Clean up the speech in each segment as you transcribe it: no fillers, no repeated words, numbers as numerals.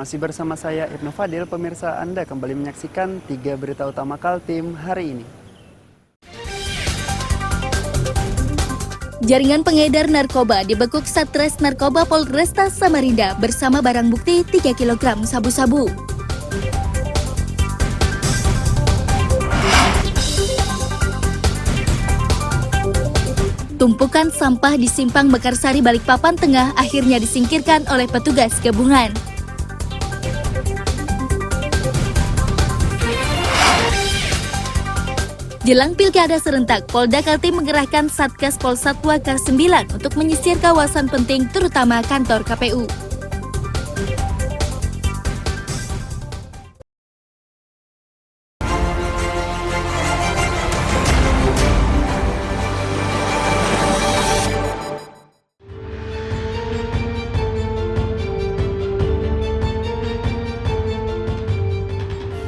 Masih bersama saya Ibnu Fadil, pemirsa Anda kembali menyaksikan 3 berita utama Kaltim hari ini. Jaringan pengedar narkoba dibekuk Satres Narkoba Polresta Samarinda bersama barang bukti 3 kg sabu-sabu. Tumpukan sampah di Simpang Mekarsari Balikpapan Tengah akhirnya disingkirkan oleh petugas gabungan. Jelang Pilkada serentak, Polda Kaltim mengerahkan Satgas Polsatwa K9 untuk menyisir kawasan penting terutama kantor KPU.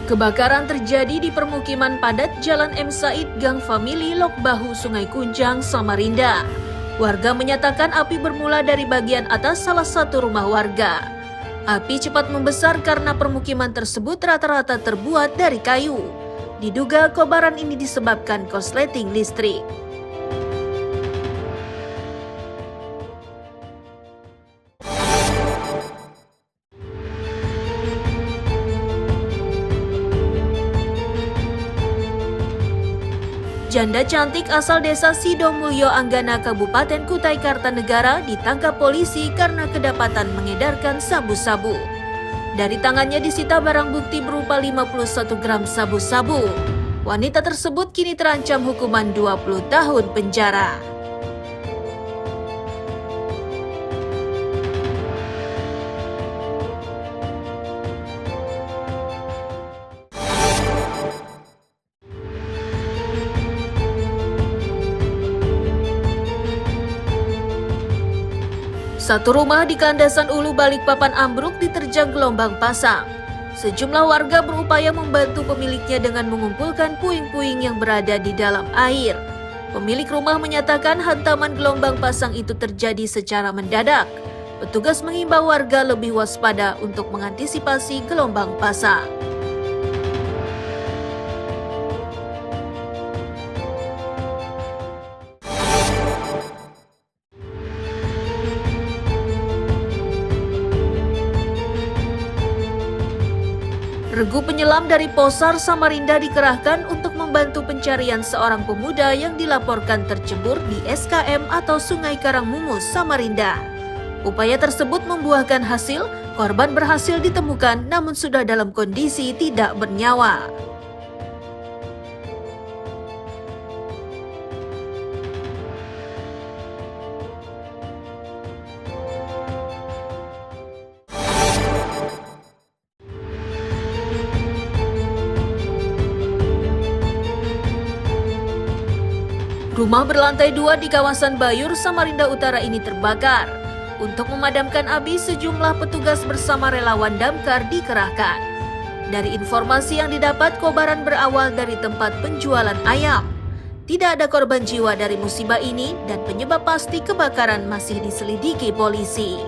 Kebakaran terjadi di permukiman padat Jalan M. Said, Gang Famili, Lok Bahu, Sungai Kunjang, Samarinda. Warga menyatakan api bermula dari bagian atas salah satu rumah warga. Api cepat membesar karena permukiman tersebut rata-rata terbuat dari kayu. Diduga kobaran ini disebabkan korsleting listrik. Janda cantik asal desa Sidomulyo Anggana, Kabupaten Kutai Kartanegara ditangkap polisi karena kedapatan mengedarkan sabu-sabu. Dari tangannya disita barang bukti berupa 51 gram sabu-sabu. Wanita tersebut kini terancam hukuman 20 tahun penjara. Satu rumah di Kandasan Ulu Balikpapan ambruk diterjang gelombang pasang. Sejumlah warga berupaya membantu pemiliknya dengan mengumpulkan puing-puing yang berada di dalam air. Pemilik rumah menyatakan hantaman gelombang pasang itu terjadi secara mendadak. Petugas mengimbau warga lebih waspada untuk mengantisipasi gelombang pasang. Regu penyelam dari Posar Samarinda dikerahkan untuk membantu pencarian seorang pemuda yang dilaporkan tercebur di SKM atau Sungai Karangmumus, Samarinda. Upaya tersebut membuahkan hasil, korban berhasil ditemukan namun sudah dalam kondisi tidak bernyawa. Rumah berlantai 2 di kawasan Bayur, Samarinda Utara ini terbakar. Untuk memadamkan api, sejumlah petugas bersama relawan damkar dikerahkan. Dari informasi yang didapat, kobaran berawal dari tempat penjualan ayam. Tidak ada korban jiwa dari musibah ini dan penyebab pasti kebakaran masih diselidiki polisi.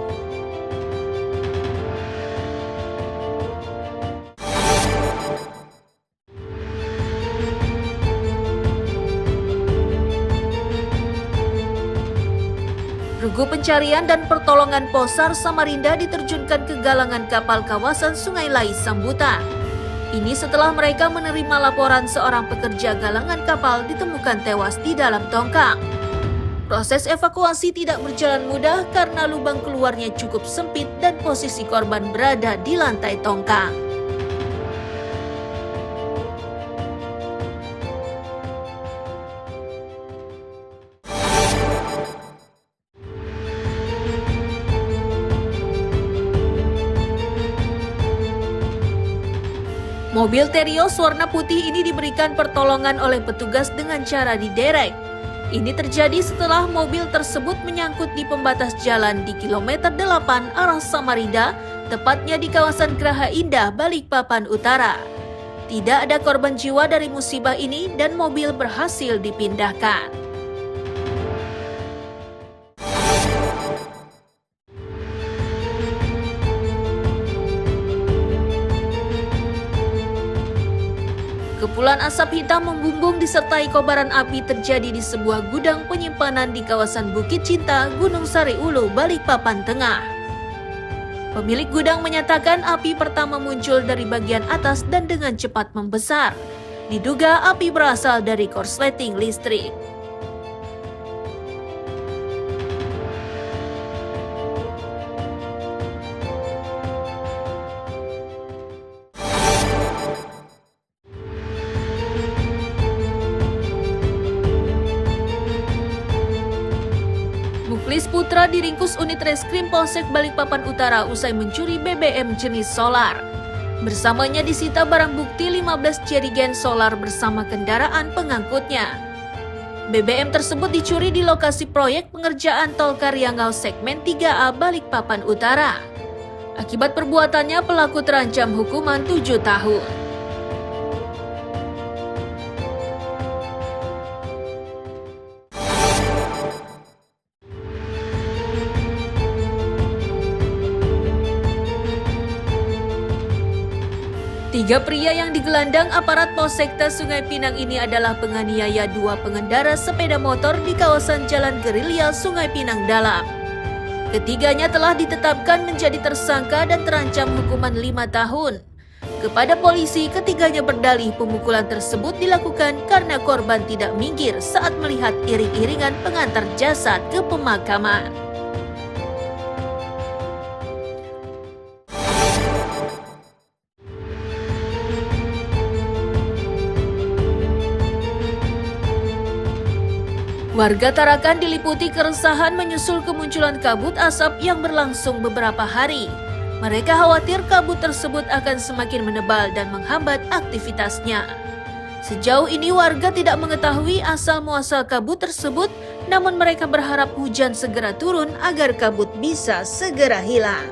Regu pencarian dan pertolongan Posar Samarinda diterjunkan ke galangan kapal kawasan Sungai Lai Sambutan. Ini setelah mereka menerima laporan seorang pekerja galangan kapal ditemukan tewas di dalam tongkang. Proses evakuasi tidak berjalan mudah karena lubang keluarnya cukup sempit dan posisi korban berada di lantai tongkang. Mobil Terios warna putih ini diberikan pertolongan oleh petugas dengan cara diderek. Ini terjadi setelah mobil tersebut menyangkut di pembatas jalan di kilometer 8 arah Samarinda, tepatnya di kawasan Geraha Indah, Balikpapan Utara. Tidak ada korban jiwa dari musibah ini dan mobil berhasil dipindahkan. Kepulan asap hitam membumbung disertai kobaran api terjadi di sebuah gudang penyimpanan di kawasan Bukit Cinta, Gunung Sari Ulu, Balikpapan Tengah. Pemilik gudang menyatakan api pertama muncul dari bagian atas dan dengan cepat membesar. Diduga api berasal dari korsleting listrik. Muklis Putra diringkus unit reskrim Polsek Balikpapan Utara usai mencuri BBM jenis solar. Bersamanya disita barang bukti 15 jerigen solar bersama kendaraan pengangkutnya. BBM tersebut dicuri di lokasi proyek pengerjaan tol Karyangau segmen 3A Balikpapan Utara. Akibat perbuatannya pelaku terancam hukuman 7 tahun. Tiga pria yang digelandang aparat Polsekta Sungai Pinang ini adalah penganiaya dua pengendara sepeda motor di kawasan Jalan Gerilya Sungai Pinang Dalam. Ketiganya telah ditetapkan menjadi tersangka dan terancam hukuman 5 tahun. Kepada polisi, ketiganya berdalih pemukulan tersebut dilakukan karena korban tidak minggir saat melihat iring-iringan pengantar jasad ke pemakaman. Warga Tarakan diliputi keresahan menyusul kemunculan kabut asap yang berlangsung beberapa hari. Mereka khawatir kabut tersebut akan semakin menebal dan menghambat aktivitasnya. Sejauh ini warga tidak mengetahui asal-muasal kabut tersebut, namun mereka berharap hujan segera turun agar kabut bisa segera hilang.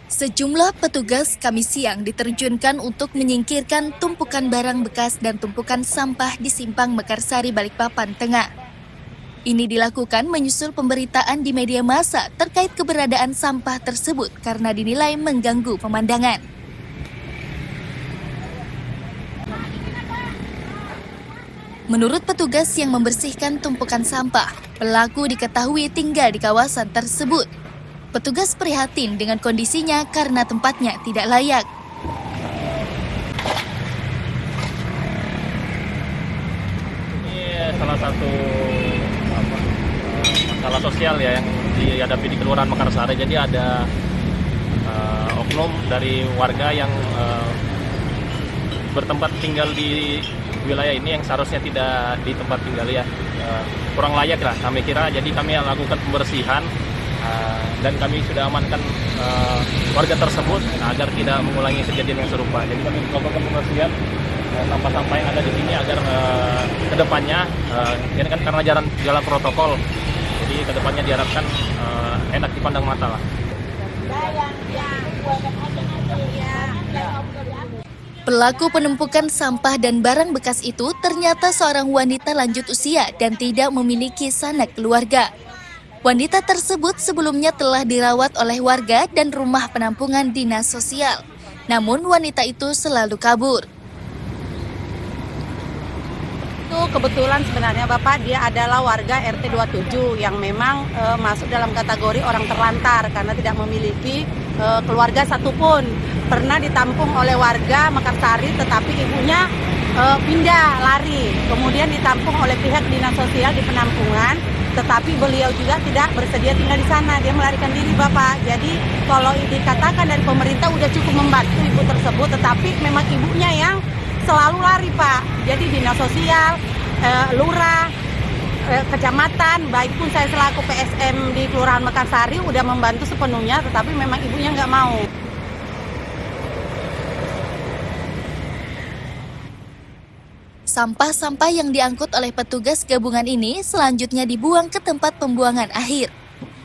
Sejumlah petugas Kamis siang diterjunkan untuk menyingkirkan tumpukan barang bekas dan tumpukan sampah di Simpang Mekarsari, Balikpapan Tengah. Ini dilakukan menyusul pemberitaan di media massa terkait keberadaan sampah tersebut karena dinilai mengganggu pemandangan. Menurut petugas yang membersihkan tumpukan sampah, pelaku diketahui tinggal di kawasan tersebut. Petugas prihatin dengan kondisinya karena tempatnya tidak layak. Ini salah satu masalah sosial ya yang dihadapi di Kelurahan Mekarsari. Jadi ada oknum dari warga yang bertempat tinggal di wilayah ini yang seharusnya tidak di tempat tinggal ya, kurang layak lah kami kira. Jadi kami lakukan pembersihan dan kami sudah amankan warga tersebut agar tidak mengulangi kejadian yang serupa. Jadi kami melakukan pembersihan sampah-sampah yang ada di sini agar kedepannya ini kan karena jalan protokol, jadi kedepannya diharapkan enak dipandang mata lah. Pelaku penumpukan sampah dan barang bekas itu ternyata seorang wanita lanjut usia dan tidak memiliki sanak keluarga. Wanita tersebut sebelumnya telah dirawat oleh warga dan rumah penampungan dinas sosial. Namun wanita itu selalu kabur. Itu kebetulan sebenarnya Bapak dia adalah warga RT 27 yang memang masuk dalam kategori orang terlantar karena tidak memiliki keluarga satupun. Pernah ditampung oleh warga Mekarsari tetapi ibunya pindah lari. Kemudian ditampung oleh pihak dinas sosial di penampungan. Tetapi beliau juga tidak bersedia tinggal di sana, dia melarikan diri Bapak. Jadi kalau dikatakan dari pemerintah udah cukup membantu ibu tersebut, tetapi memang ibunya yang selalu lari Pak. Jadi dinas sosial, lurah, kecamatan, baik pun saya selaku PSM di Kelurahan Mekarsari udah membantu sepenuhnya, tetapi memang ibunya nggak mau. Sampah-sampah yang diangkut oleh petugas gabungan ini selanjutnya dibuang ke tempat pembuangan akhir.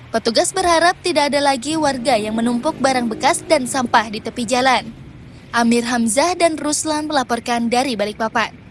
Petugas berharap tidak ada lagi warga yang menumpuk barang bekas dan sampah di tepi jalan. Amir Hamzah dan Ruslan melaporkan dari Balikpapan.